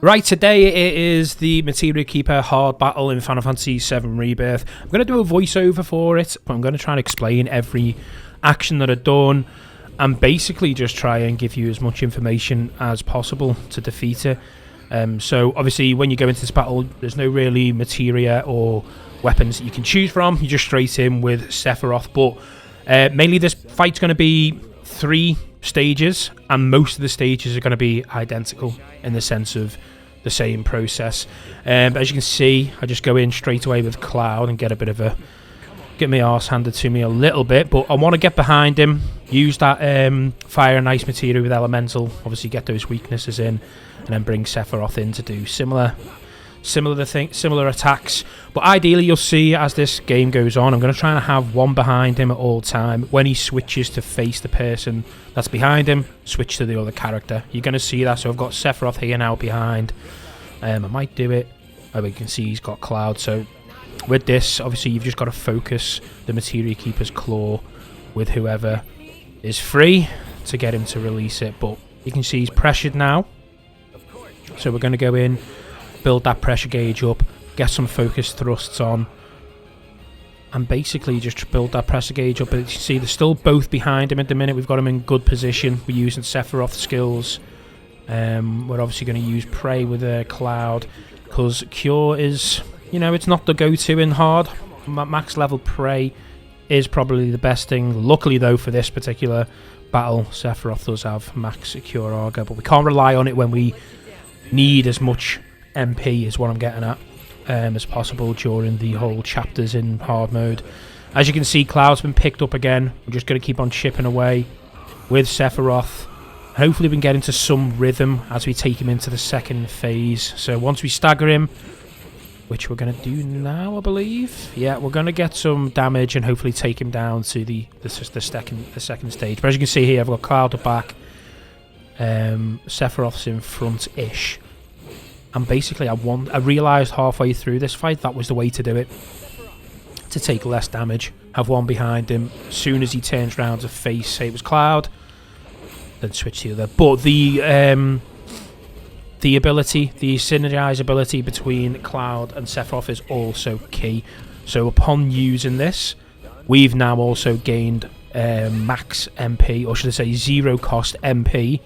Right, today it is the Materia Keeper hard battle in Final Fantasy 7 Rebirth. I'm going to do a voiceover for it, but I'm going to try and explain every action that I've done and basically just try and give you as much information as possible to defeat it. So obviously when you go into this battle, there's no really materia or weapons that you can choose from. You're just straight in with Sephiroth, but mainly this fight's going to be 3 stages, and most of the stages are going to be identical in the sense of the same process. But as you can see, I just go in straight away with Cloud and get my arse handed to me a little bit, but I want to get behind him, use that fire and ice materia with elemental, obviously get those weaknesses in, and then bring Sephiroth in to do similar attacks. But ideally, you'll see as this game goes on, I'm going to try and have one behind him at all time. When he switches to face the person that's behind him, switch to the other character. You're going to see that. So I've got Sephiroth here now behind. I might do it. Oh, you can see he's got Cloud. So with this, obviously, you've just got to focus the Materia Keeper's claw with whoever is free to get him to release it. But you can see he's pressured now. So we're going to go in, build that pressure gauge up, get some focus thrusts on, and basically just build that pressure gauge up. But you see they're still both behind him at the minute. We've got him in good position. We're using Sephiroth skills. We're obviously going to use Prey with a Cloud, because Cure is, you know, it's not the go-to in hard. Max level Prey is probably the best thing. Luckily though, for this particular battle, Sephiroth does have max Cure Arga, but we can't rely on it when we need as much MP is what I'm getting at as possible during the whole chapters in hard mode. As you can see, Cloud's been picked up again. We're just going to keep on chipping away with Sephiroth. Hopefully we can get into some rhythm as we take him into the second phase. So once we stagger him, which we're going to do now, I believe. Yeah, we're going to get some damage and hopefully take him down to the second stage. But as you can see here, I've got Cloud at back. Sephiroth's in front-ish. And basically I realised halfway through this fight that was the way to do it. To take less damage. Have one behind him. As soon as he turns around to face, say it was Cloud, then switch to the other. But the ability, the synergize ability between Cloud and Sephiroth is also key. So upon using this, we've now also gained max MP, or should I say 0 cost MP,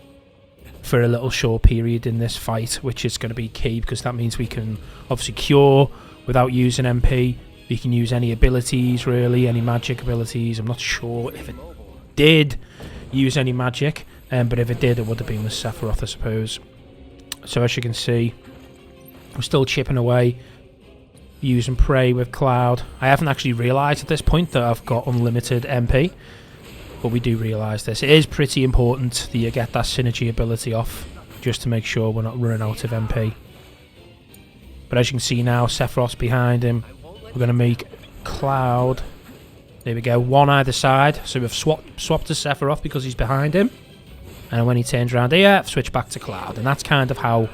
for a little short period in this fight, which is going to be key, because that means we can obviously cure without using MP. We can use any abilities, really, any magic abilities. I'm not sure if it did use any magic, but if it did, it would have been with Sephiroth, I suppose. So as you can see, we're still chipping away, using Prey with Cloud. I haven't actually realised at this point that I've got unlimited MP, but we do realise this. It is pretty important that you get that synergy ability off, just to make sure we're not running out of MP. But as you can see now, Sephiroth's behind him. We're going to make Cloud, there we go, one either side. So we've swapped to Sephiroth because he's behind him. And when he turns around here, switch back to Cloud. And that's kind of how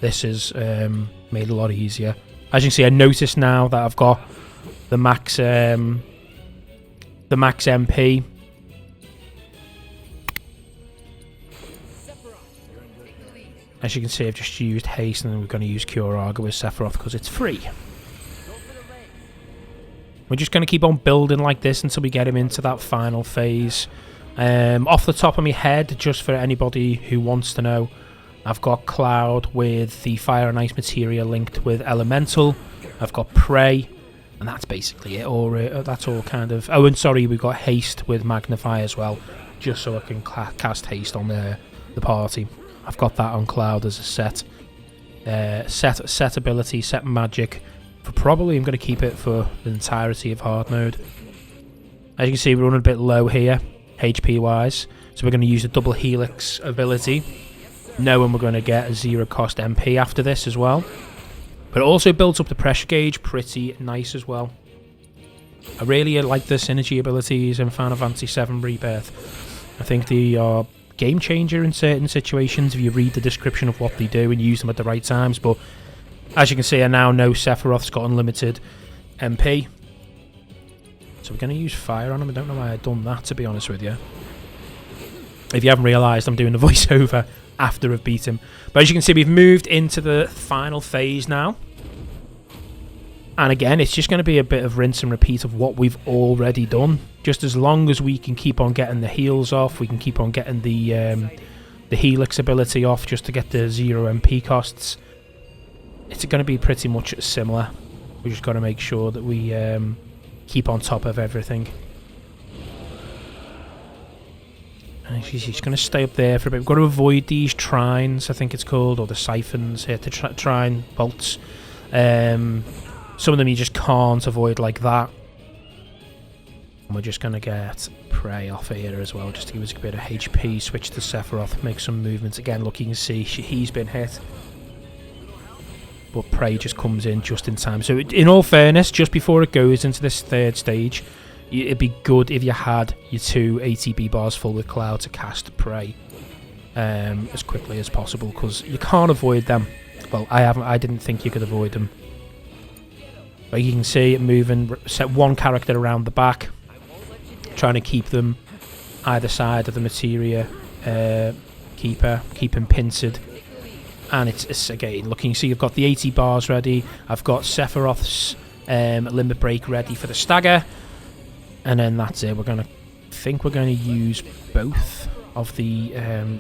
this is made a lot easier. As you can see, I noticed now that I've got the max MP. As you can see, I've just used haste, and then we're going to use Cure Arga with Sephiroth because it's free. We're just going to keep on building like this until we get him into that final phase. Off the top of my head, just for anybody who wants to know, I've got Cloud with the fire and ice materia linked with elemental. I've got Prey, and that's basically it. Or that's all kind of. Oh, and sorry, we've got haste with magnify as well, just so I can cast haste on the party. I've got that on Cloud as a set ability, set magic. For probably, I'm going to keep it for the entirety of hard mode. As you can see, we're running a bit low here, HP wise, so we're going to use the Double Helix ability, knowing we're going to get a 0 cost MP after this as well. But it also builds up the pressure gauge pretty nice as well. I really like the synergy abilities in Final Fantasy 7 Rebirth. I think they are game changer in certain situations if you read the description of what they do and use them at the right times. But as you can see, I now know Sephiroth's got unlimited MP, so we're going to use fire on him. I don't know why I've done that, to be honest with you. If you haven't realised, I'm doing the voiceover after I've beat him. But as you can see, we've moved into the final phase now. And again, it's just going to be a bit of rinse and repeat of what we've already done. Just as long as we can keep on getting the heals off, we can keep on getting the Helix ability off just to get the 0 MP costs. It's going to be pretty much similar. We just got to make sure that we keep on top of everything. And he's going to stay up there for a bit. We've got to avoid these trines, I think it's called, or the siphons here, the trine bolts. Some of them you just can't avoid like that. And we're just going to get Prey off here as well, just to give us a bit of HP. Switch to Sephiroth, make some movements. Again, look, you can see he's been hit. But Prey just comes in just in time. So in all fairness, just before it goes into this third stage, it'd be good if you had your 2 ATB bars full with Cloud to cast Prey as quickly as possible, because you can't avoid them. Well, I didn't think you could avoid them. But you can see it moving, set one character around the back, trying to keep them either side of the Materia Keeper, keep him pincered. And it's again, looking, you see you've got the 80 bars ready. I've got Sephiroth's limit break ready for the stagger. And then that's it. We're going to use both of the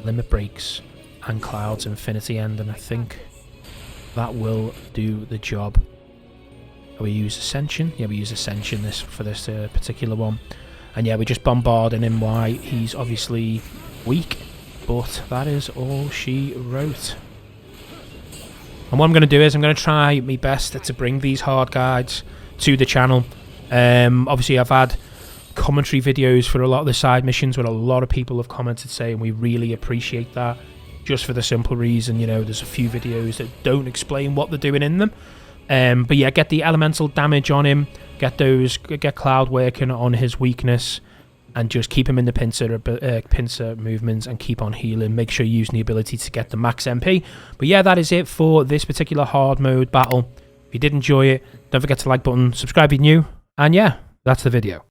limit breaks and Cloud's Infinity End, and I think that will do the job. We use Ascension. Yeah, we use Ascension for this particular one. And yeah, we're just bombarding him. Why? He's obviously weak, but that is all she wrote. And what I'm going to do is I'm going to try my best to bring these hard guides to the channel. Obviously, I've had commentary videos for a lot of the side missions where a lot of people have commented saying we really appreciate that, just for the simple reason, you know, there's a few videos that don't explain what they're doing in them. But yeah, get the elemental damage on him, get Cloud working on his weakness, and just keep him in the pincer movements and keep on healing. Make sure you're using the ability to get the max MP. But yeah, that is it for this particular hard mode battle. If you did enjoy it, don't forget to like button, subscribe if you're new, and yeah, that's the video.